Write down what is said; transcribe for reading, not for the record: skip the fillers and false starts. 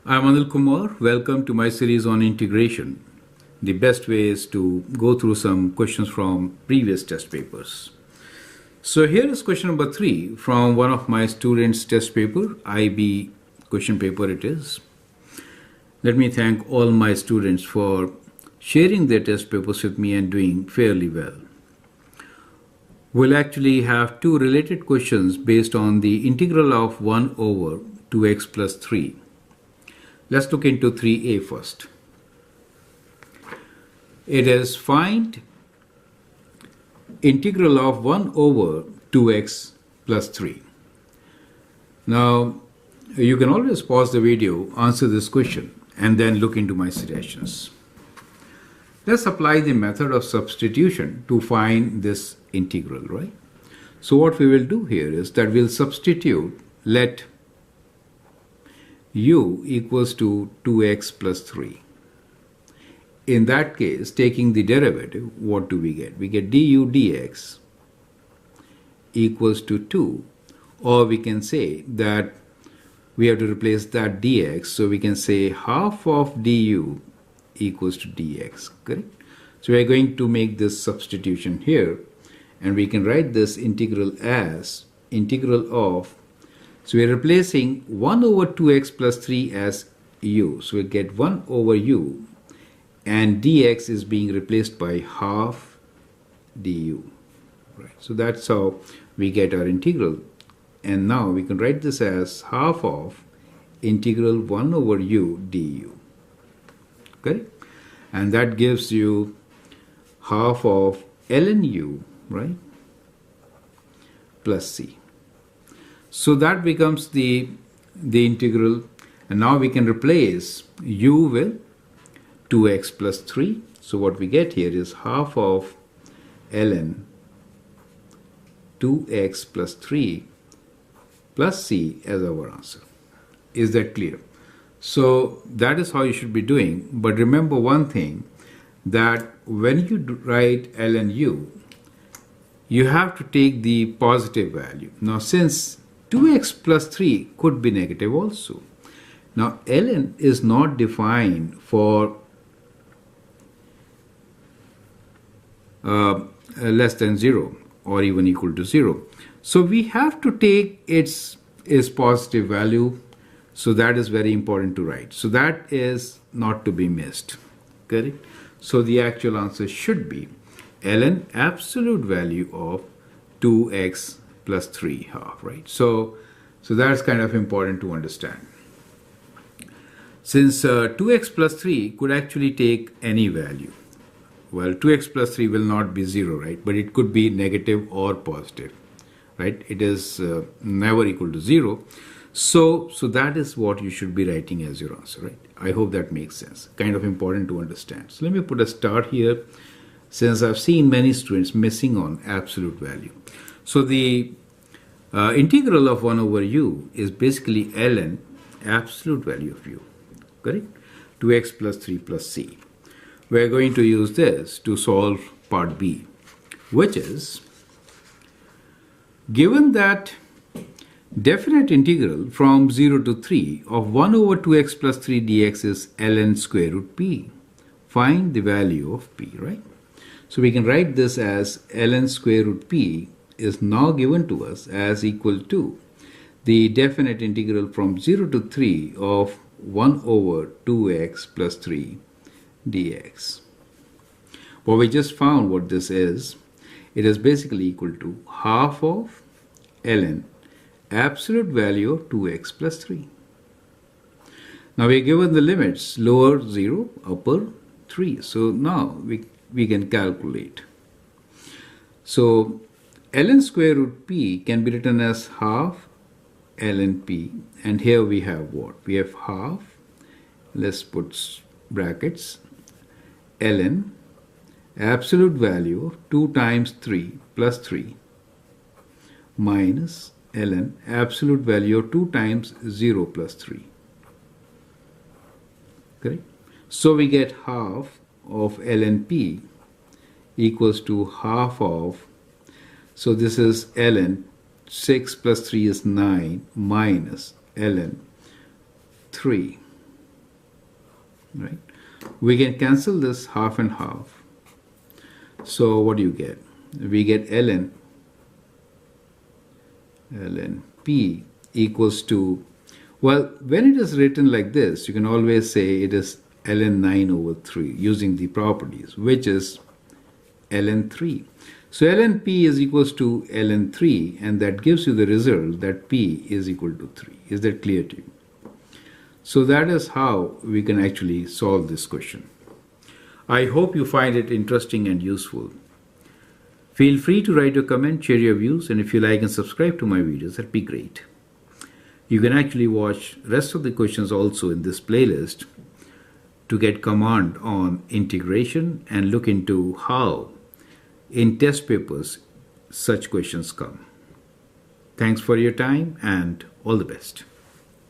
I'm Anil Kumar. Welcome to my series on integration. The best way is to go through some questions from previous test papers. So here is question number 3 from one of my students' test paper, IB question paper it is. Let me thank all my students for sharing their test papers with me and doing fairly well. We'll actually have two related questions based on the integral of 1 over 2x plus 3. Let's look into 3a first. It is find integral of 1 over 2x plus 3. Now, you can always pause the video, answer this question, and then look into my suggestions. Let's apply the method of substitution to find this integral, right? So what we will do here is that we'll substitute, let u equals to 2x plus 3. In that case, taking the derivative, what do we get? We get du dx equals to 2, or we can say that we have to replace that dx, so we can say half of du equals to dx, correct? So we are going to make this substitution here, and we can write this integral as integral of, so we are replacing 1 over 2x plus 3 as u. So we get 1 over u, and dx is being replaced by half du. Right. So that's how we get our integral. And now we can write this as half of integral 1 over u du. Correct? And that gives you half of ln u, right, plus c. So that becomes the integral, and now we can replace u with 2x plus 3. So what we get here is half of ln 2x plus 3 plus c as our answer. Is that clear? So that is how you should be doing. But remember one thing, that when you write ln u, you have to take the positive value. Now since 2x plus 3 could be negative also. Now ln is not defined for less than 0 or even equal to 0. So we have to take its positive value. So that is very important to write. So that is not to be missed. Correct? So the actual answer should be ln absolute value of 2x plus 3 half, right? So that's kind of important to understand. Since 2x plus 3 could actually take any value. Well, 2x plus 3 will not be 0, right? But it could be negative or positive, right? It is never equal to 0. So that is what you should be writing as your answer, right? I hope that makes sense. Kind of important to understand. So let me put a star here, since I've seen many students missing on absolute value. So the integral of 1 over u is basically ln absolute value of u, correct? 2x plus 3 plus c. We're going to use this to solve part B, which is, given that definite integral from 0 to 3 of 1 over 2x plus 3 dx is ln square root p. Find the value of p, right? So we can write this as ln square root p is now given to us as equal to the definite integral from 0 to 3 of 1 over 2x plus 3 dx. Well, we just found what this is. It is basically equal to half of ln absolute value of 2x plus 3. Now we are given the limits, lower 0, upper 3. So now we can calculate. So ln square root p can be written as half ln p, and here we have what? We have half, let's put brackets, ln absolute value of 2 times 3 plus 3 minus ln absolute value of 2 times 0 plus 3. Correct? So we get half of ln p equals to half of, so this is ln 6 plus 3 is 9 minus ln 3 right? We can cancel this half and half. So what do you get? We get ln p equals to, well, when it is written like this, you can always say it is ln 9 over 3 using the properties, which is ln 3. So ln p is equals to ln 3, and that gives you the result that p is equal to 3. Is that clear to you? So that is how we can actually solve this question. I hope you find it interesting and useful. Feel free to write a comment, share your views, and if you like and subscribe to my videos, that'd be great. You can actually watch rest of the questions also in this playlist to get command on integration and look into how in test papers such questions come. Thanks for your time and all the best.